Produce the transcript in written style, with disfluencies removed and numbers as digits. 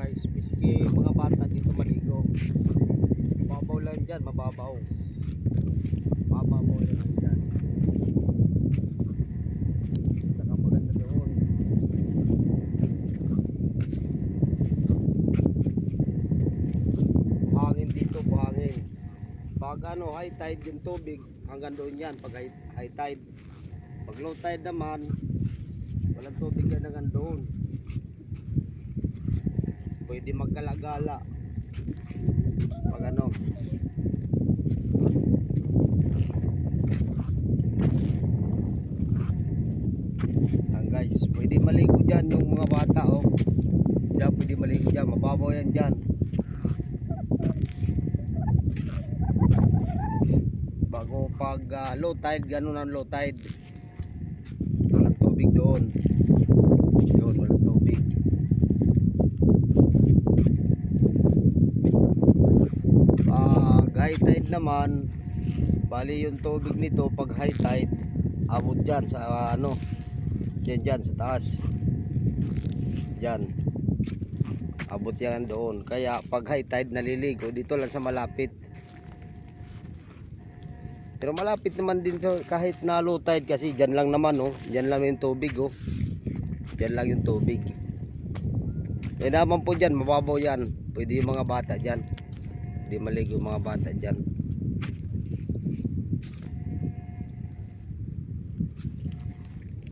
guys, miski mga bata dito maligo. Mababaw lang dyan, mababaw. Mababaw lang dyan. Saka maganda doon. Buhangin dito, buhangin. Pag ano, high tide yung tubig, hanggang doon yan pag high tide. Pag low tide naman, walang tubig yan hanggang doon. Pwede magkalagala pag ano. Yan guys, pwede maligo dyan yung mga bata oh. Diyan pwede maligo dyan, mababaw yan dyan. Bago pag low tide, ganun ang low tide, walang tubig doon. Yun, walang tubig. Pag high tide naman, bali yung tubig nito pag high tide abot dyan sa ano, dyan sa taas, dyan abot yan doon. Kaya pag high tide naliligo dito lang sa malapit. Pero malapit naman din kahit na low tide kasi dyan lang naman oh, dyan lang yung tubig oh, dyan lang yung tubig. Kaya naman po dyan mababaw yan, pwede yung mga bata dyan, hindi maligo yung mga bata dyan.